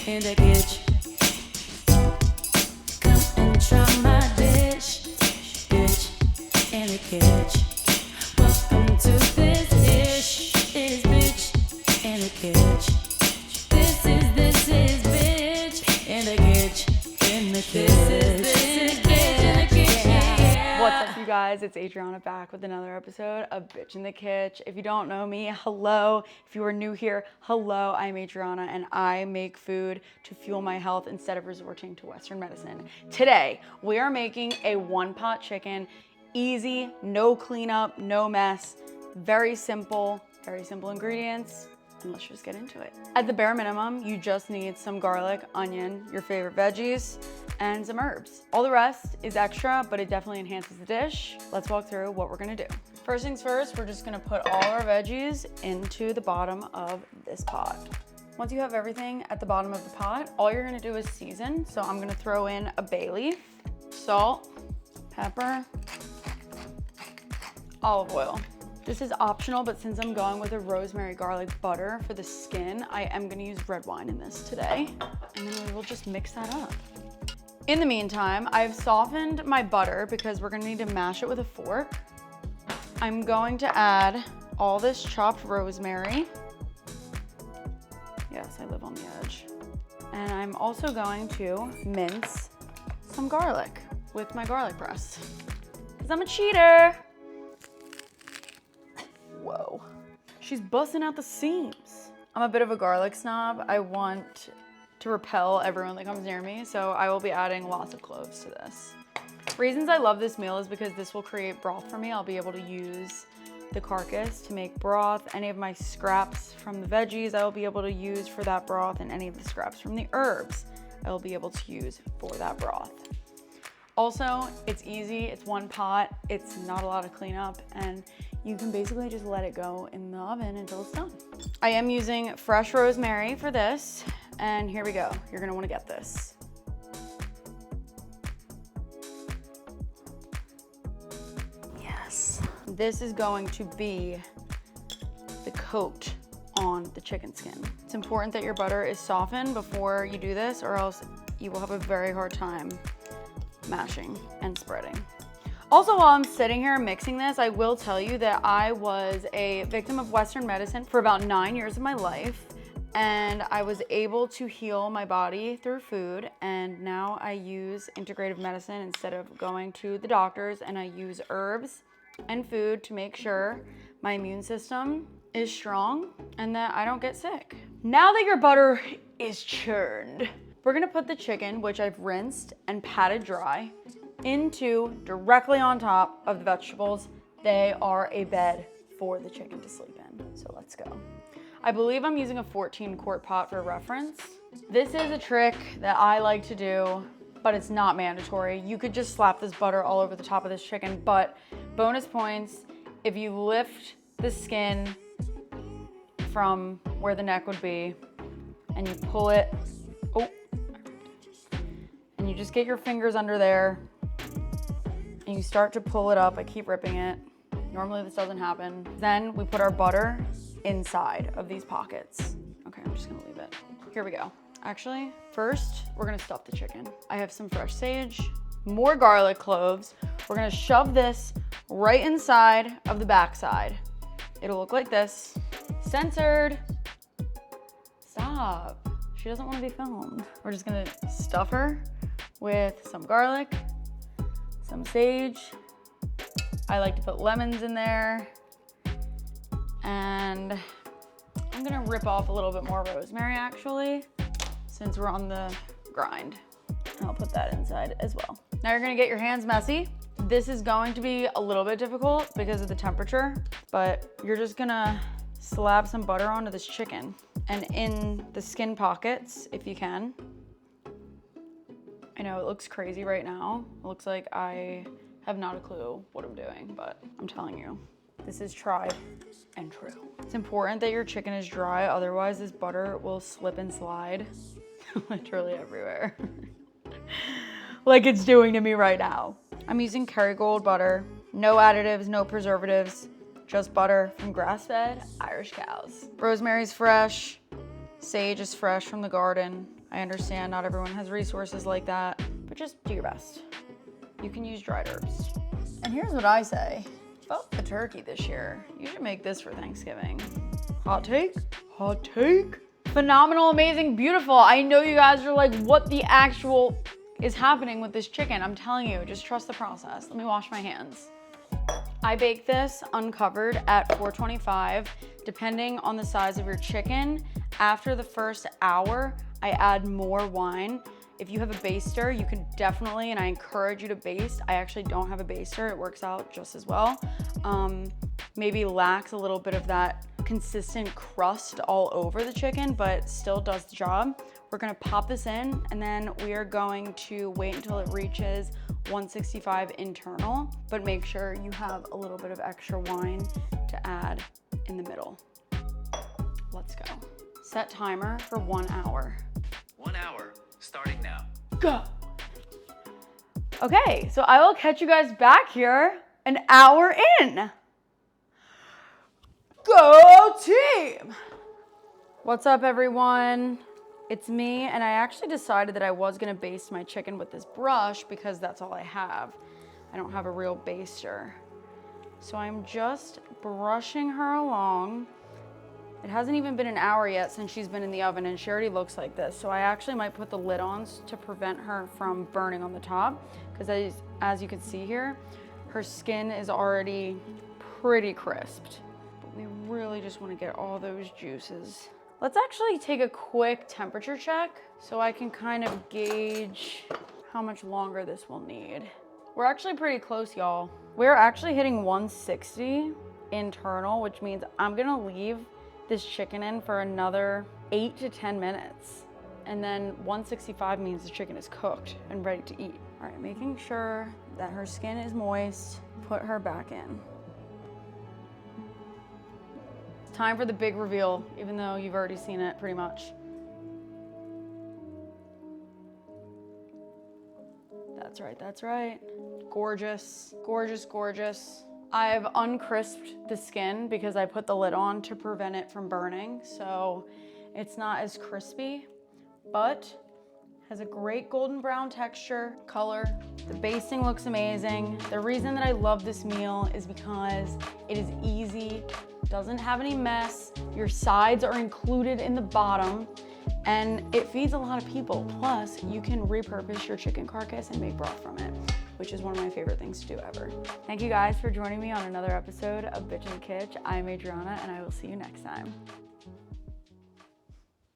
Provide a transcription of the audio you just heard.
in the kitchen. Come and try my dish, bitch, in the kitchen. Welcome to this dish, is bitch, in the kitchen. This is bitch, in the kitchen, in the kitchen. This is bitch, in the kitchen. What's up, you guys? It's Adriana back with another episode of Bitch in the Kitchen. If you don't know me, hello. If you are new here, hello. I'm Adriana and I make food to fuel my health instead of resorting to Western medicine. Today, we are making a one-pot chicken. Easy, no cleanup, no mess. Very simple ingredients. And let's just get into it. At the bare minimum, you just need some garlic, onion, your favorite veggies, and some herbs. All the rest is extra, but it definitely enhances the dish. Let's walk through what we're gonna do. First things first, we're just gonna put all our veggies into the bottom of this pot. Once you have everything at the bottom of the pot, all you're gonna do is season. So I'm gonna throw in a bay leaf, salt, pepper, olive oil. This is optional, but since I'm going with a rosemary garlic butter for the skin, I am gonna use red wine in this today. And then we will just mix that up. In the meantime, I've softened my butter because we're gonna need to mash it with a fork. I'm going to add all this chopped rosemary. Yes, I live on the edge. And I'm also going to mince some garlic with my garlic press, because I'm a cheater. Whoa, she's busting out the seams. I'm a bit of a garlic snob. I want to repel everyone that comes near me, so I will be adding lots of cloves to this. Reasons I love this meal is because this will create broth for me. I'll be able to use the carcass to make broth. Any of my scraps from the veggies I will be able to use for that broth, and any of the scraps from the herbs I will be able to use for that broth. Also, it's easy, it's one pot, it's not a lot of cleanup, and you can basically just let it go in the oven until it's done. I am using fresh rosemary for this, and here we go. You're gonna wanna get this. Yes. This is going to be the coat on the chicken skin. It's important that your butter is softened before you do this, or else you will have a very hard time mashing and spreading. Also, while I'm sitting here mixing this, I will tell you that I was a victim of Western medicine for about 9 years of my life, and I was able to heal my body through food, and now I use integrative medicine instead of going to the doctors, and I use herbs and food to make sure my immune system is strong and that I don't get sick. Now that your butter is churned, we're gonna put the chicken, which I've rinsed and patted dry, into directly on top of the vegetables. They are a bed for the chicken to sleep in. So let's go. I believe I'm using a 14-quart pot for reference. This is a trick that I like to do, but it's not mandatory. You could just slap this butter all over the top of this chicken, but bonus points if you lift the skin from where the neck would be and you pull it, and you just get your fingers under there and you start to pull it up. I keep ripping it. Normally this doesn't happen. Then we put our butter inside of these pockets. Okay, I'm just gonna leave it. Here we go. Actually, first, we're gonna stuff the chicken. I have some fresh sage, more garlic cloves. We're gonna shove this right inside of the backside. It'll look like this. Censored. Stop. She doesn't wanna be filmed. We're just gonna stuff her with some garlic, some sage. I like to put lemons in there. And I'm gonna rip off a little bit more rosemary actually, since we're on the grind. And I'll put that inside as well. Now you're gonna get your hands messy. This is going to be a little bit difficult because of the temperature, but you're just gonna slap some butter onto this chicken, and in the skin pockets, if you can. I know it looks crazy right now. It looks like I have not a clue what I'm doing, but I'm telling you, this is tried and true. It's important that your chicken is dry, otherwise this butter will slip and slide literally everywhere. Like it's doing to me right now. I'm using Kerrygold butter, no additives, no preservatives, just butter from grass-fed Irish cows. Rosemary's fresh, Sage is fresh from the garden. I understand not everyone has resources like that, but just do your best. You can use dried herbs. And here's what I say. Fuck the turkey this year. You should make this for Thanksgiving. Hot take? Hot take? Phenomenal, amazing, beautiful. I know you guys are like, what the actual is happening with this chicken? I'm telling you, just trust the process. Let me wash my hands. I bake this uncovered at 425. Depending on the size of your chicken, after the first hour, I add more wine. If you have a baster, you can definitely, and I encourage you to baste. I actually don't have a baster. It works out just as well. Maybe lacks a little bit of that consistent crust all over the chicken, but still does the job. We're gonna pop this in, and then we are going to wait until it reaches 165 internal, but make sure you have a little bit of extra wine to add in the middle. Let's go. Set timer for 1 hour. 1 hour, starting now. Go. Okay, so I will catch you guys back here an hour in. Go team! What's up, everyone? It's me, and I actually decided that I was gonna baste my chicken with this brush because that's all I have. I don't have a real baster. So I'm just brushing her along. It hasn't even been an hour yet since she's been in the oven, and she already looks like this. So I actually might put the lid on to prevent her from burning on the top, because as you can see here, her skin is already pretty crisped. But we really just wanna get all those juices. Let's actually take a quick temperature check so I can kind of gauge how much longer this will need. We're actually pretty close, y'all. We're actually hitting 160 internal, which means I'm gonna leave this chicken in for another 8 to 10 minutes. And then 165 means the chicken is cooked and ready to eat. All right, making sure that her skin is moist, put her back in. Time for the big reveal, even though you've already seen it pretty much. That's right, that's right. Gorgeous, gorgeous, gorgeous. I've uncrisped the skin because I put the lid on to prevent it from burning, so it's not as crispy, but has a great golden brown texture, color. The basting looks amazing. The reason that I love this meal is because it is easy, doesn't have any mess. Your sides are included in the bottom, and it feeds a lot of people. Plus, you can repurpose your chicken carcass and make broth from it, which is one of my favorite things to do ever. Thank you guys for joining me on another episode of Bitch in the Kitch. I'm Adriana, and I will see you next time.